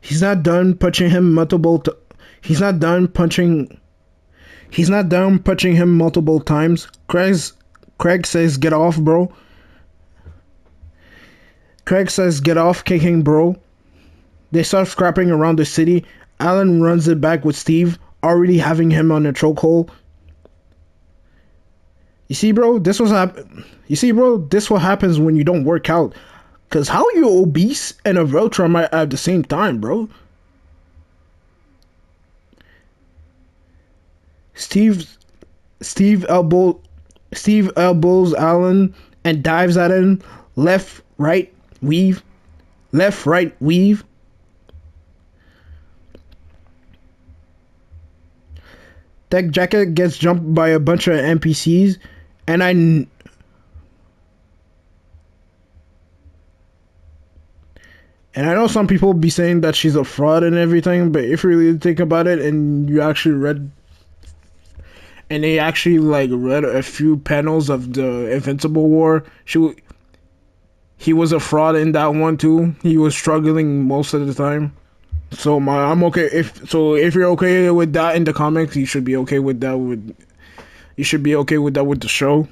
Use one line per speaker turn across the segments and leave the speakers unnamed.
He's not done punching him multiple. He's not done punching. He's not done punching him multiple times. Craig says, "Get off, bro." Craig says, "Get off, kicking, bro." They start scrapping around the city. Alan runs it back with Steve, already having him on a chokehold. You see, bro, this was You see, bro, this what happens when you don't work out. Cause how you obese and a Veltron at the same time, bro? Steve Steve elbow Steve elbows Alan and dives at him. Left, right, weave. Left, right, weave. Tech Jacket gets jumped by a bunch of NPCs, and I know some people be saying that she's a fraud and everything, but if you really think about it and you actually read and they actually like read a few panels of the Invincible War, he was a fraud in that one too. He was struggling most of the time. I'm okay if you're okay with that in the comics, you should be okay with that with the show.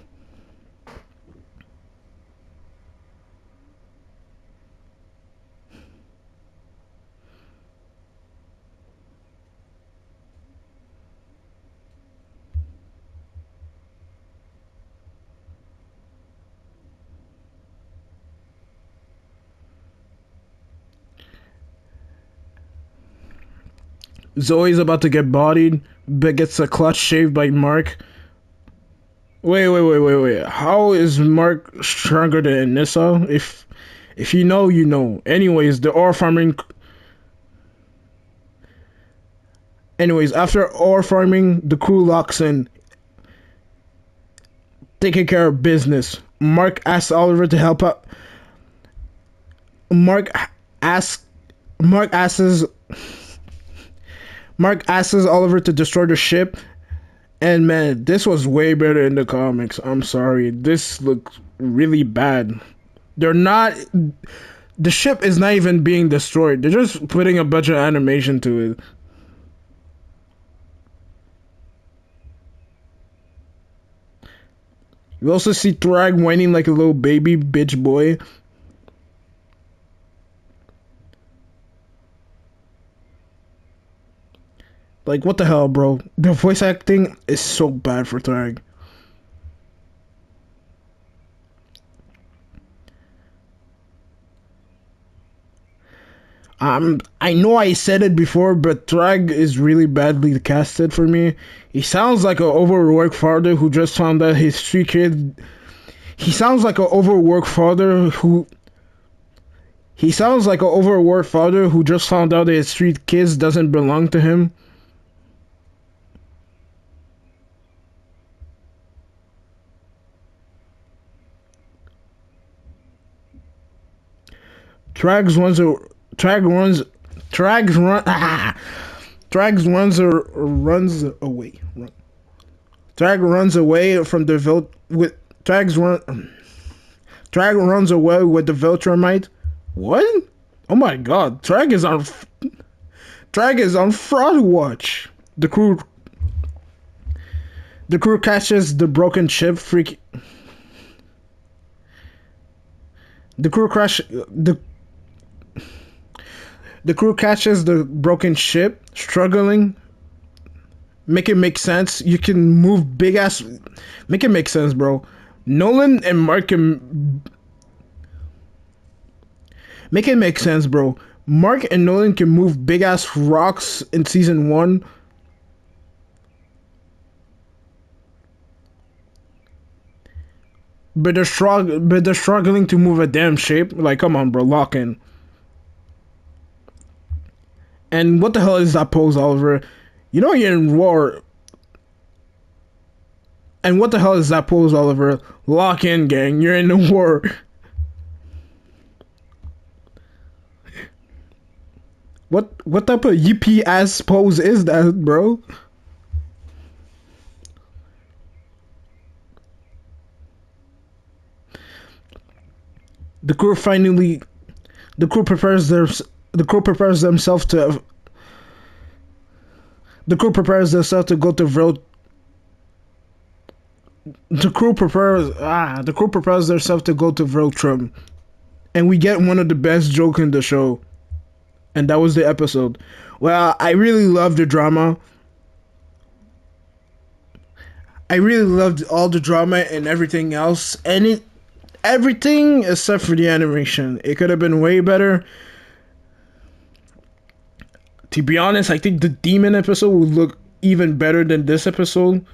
Zoe's about to get bodied, but gets a clutch shaved by Mark. Wait. How is Mark stronger than Nissa? If you know, you know. Anyways, after ore farming, the crew locks in, taking care of business. Oliver to help out. Mark asks Mark asks Mark asks Oliver to destroy the ship. And man, this was way better in the comics. I'm sorry. This looks really bad. They're not. The ship is not even being destroyed. They're just putting a bunch of animation to it. You also see Thrag whining like a little baby bitch boy. Like, what the hell, bro? The voice acting is so bad for Thrag. I know I said it before, but Thrag is really badly casted for me. He sounds like an overworked father who just found out his three kids. He sounds like an overworked father who. He sounds like an overworked father who just found out that his three kids doesn't belong to him. Trags runs a Trag runs Trags run Trags runs away. Trag runs away from the with Trags run Trag runs away with the Viltrumite. What? Oh my god, Trag is on fraud watch. The crew catches the broken ship the crew crash the crew catches the broken ship, struggling. Make it make sense. You can move big ass. Make it make sense, bro. Nolan and Mark can make it make sense, bro. Mark and Nolan can move big ass rocks in season one. But they're struggling to move a damn shape. Like, come on, bro, lock in. And what the hell is that pose, Oliver? You know you're in war. And what the hell is that pose, Oliver? Lock in, gang. You're in the war. What type of yippee ass pose is that, bro? The crew finally, the crew prepares their the crew prepares themselves to the crew prepares themselves to go to the crew prepares themselves to go to Viltrum, and we get one of the best jokes in the show, and that was the episode. Well, I really loved the drama. I really loved all the drama and everything else, and everything except for the animation. It could have been way better. To be honest, I think the demon episode would look even better than this episode.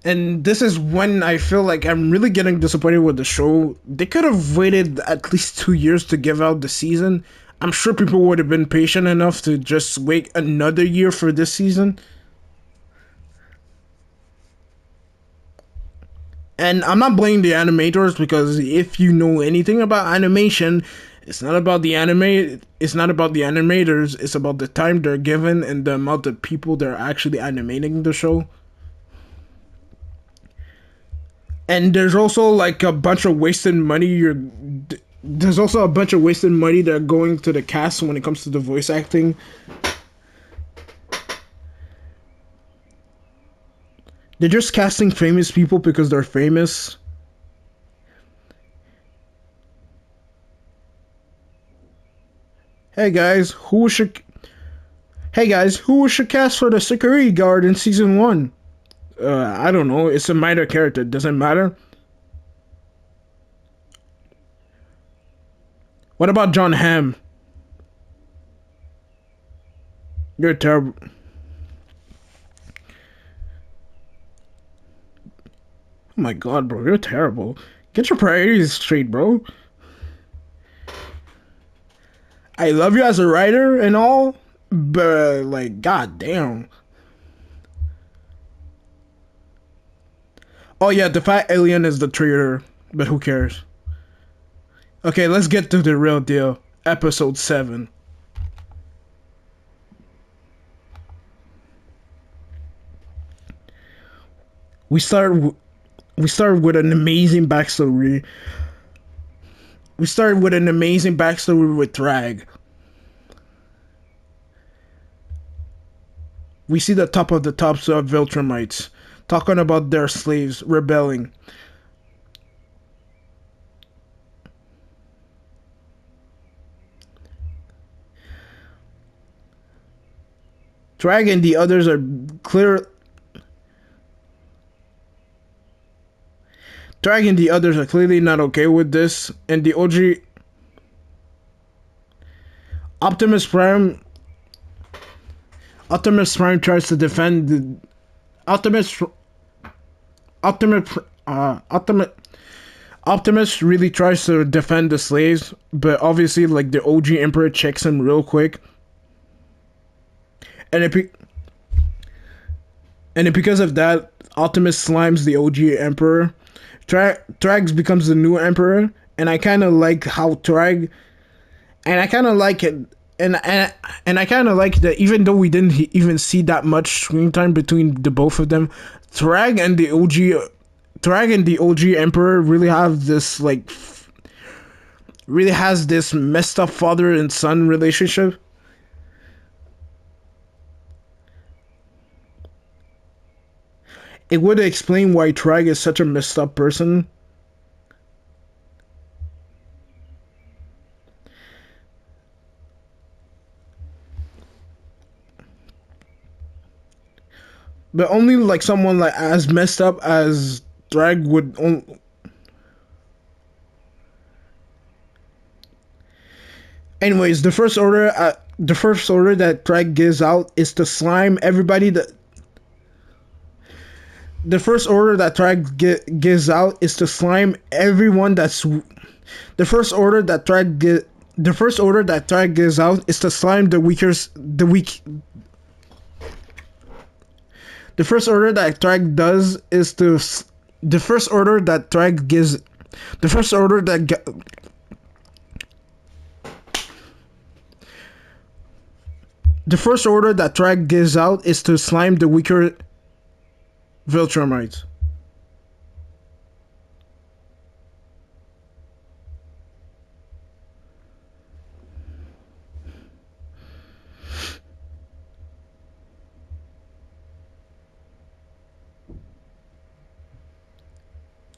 And this is when I feel like I'm really getting disappointed with the show. They could have waited at least 2 years to give out the season. I'm sure people would have been patient enough to just wait another year for this season. And I'm not blaming the animators, because if you know anything about animation, it's not about the animators, it's about the time they're given and the amount of people they're actually animating the show. And there's also like a bunch of wasted money. There's also a bunch of wasted money that are going to the cast when it comes to the voice acting. They're just casting famous people because they're famous. Hey guys, who should cast for the security guard in season 1? I don't know. It's a minor character. Doesn't matter. What about John Hamm? You're terrible. Oh my god, bro. You're terrible. Get your priorities straight, bro. I love you as a writer and all, but like, god damn. Oh yeah, the fat alien is the traitor, but who cares? Okay, let's get to the real deal. Episode 7. We start with an amazing backstory. We started with an amazing backstory with Thrag. We see the top of the tops of Viltrumites talking about their slaves rebelling. Thrag and the others are clearly not okay with this, and the OG Optimus Prime tries to defend the Optimus really tries to defend the slaves, but obviously like the OG Emperor checks him real quick. And because of that, Optimus slimes the OG Emperor. Thrag becomes the new Emperor, and I kind of like how Thrag, and I kind of like it, and I kind of like that even though we didn't even see that much screen time between the both of them, Thrag and the OG Emperor really have this like really has this messed up father and son relationship. It would explain why Thrag is such a messed up person. But only like someone like as messed up as Thrag would. Anyways, the first order that Thrag gives out is to slime everybody that. The first order that Thrag gives out is to slime everyone that's. The first order that Thrag gives out is to slime the weak. The first order that Thrag does is to. The first order that Thrag gives. The first order that. The first order that Thrag gives out is to slime the weaker Viltrumites.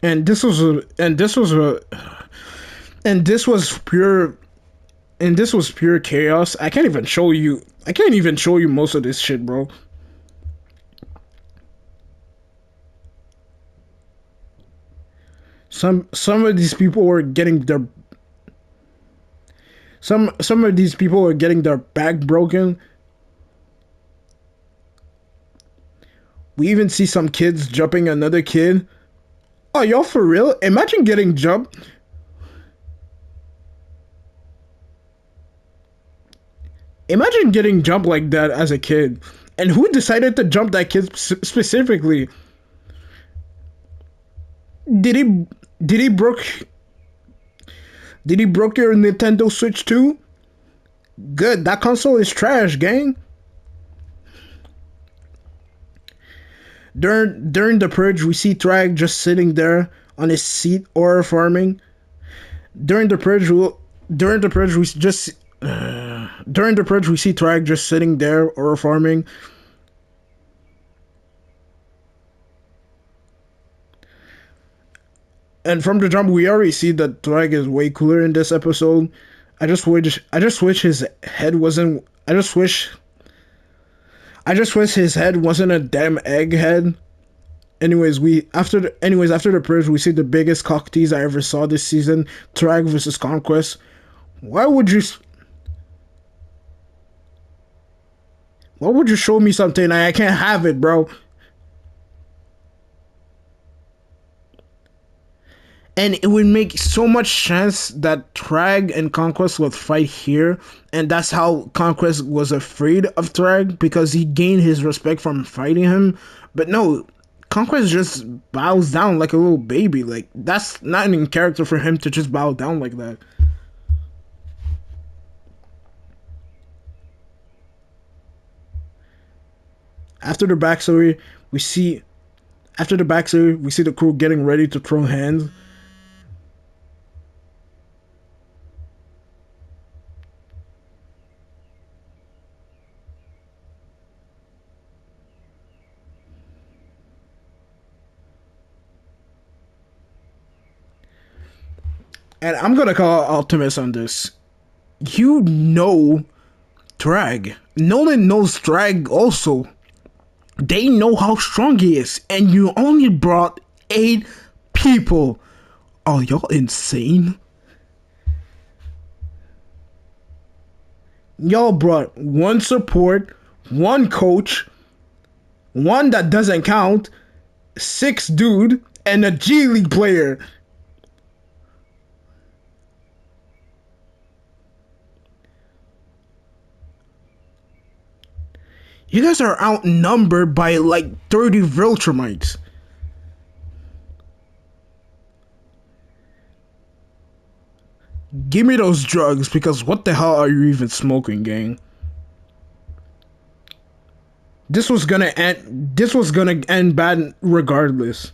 And this was a, and this was a, and this was pure, and this was pure chaos. I can't even show you. I can't even show you most of this shit, bro. Some of these people were getting their some of these people were getting their back broken. We even see some kids jumping another kid. Oh, y'all for real? Imagine getting jumped. Imagine getting jumped like that as a kid. And who decided to jump that kid specifically? Did he did he broke did he broke your Nintendo Switch too? Good, that console is trash, gang. During the purge, we see Thrag just sitting there on his seat or farming. During the purge, during the purge we just during the purge we see Thrag just sitting there or farming. And from the jump, we already see that Thrag is way cooler in this episode. I just wish his head wasn't. I just wish his head wasn't a damn egghead. Anyways, after the purge, we see the biggest cock tease I ever saw this season: Thrag versus Conquest. Why would you? Why would you show me something I can't have it, bro? And it would make so much sense that Thrag and Conquest would fight here, and that's how Conquest was afraid of Thrag because he gained his respect from fighting him. But no, Conquest just bows down like a little baby. Like that's not in character for him to just bow down like that. After the backstory, we see we see the crew getting ready to throw hands. And I'm gonna call Optimus on this. You know Thrag. Nolan knows Thrag also. They know how strong he is, and you only brought 8 people. Are y'all insane? Y'all brought one support, one coach, one that doesn't count, 6 dude, and a G League player. You guys are outnumbered by like 30 Viltrumites. Give me those drugs because what the hell are you even smoking, gang? This was gonna end bad regardless.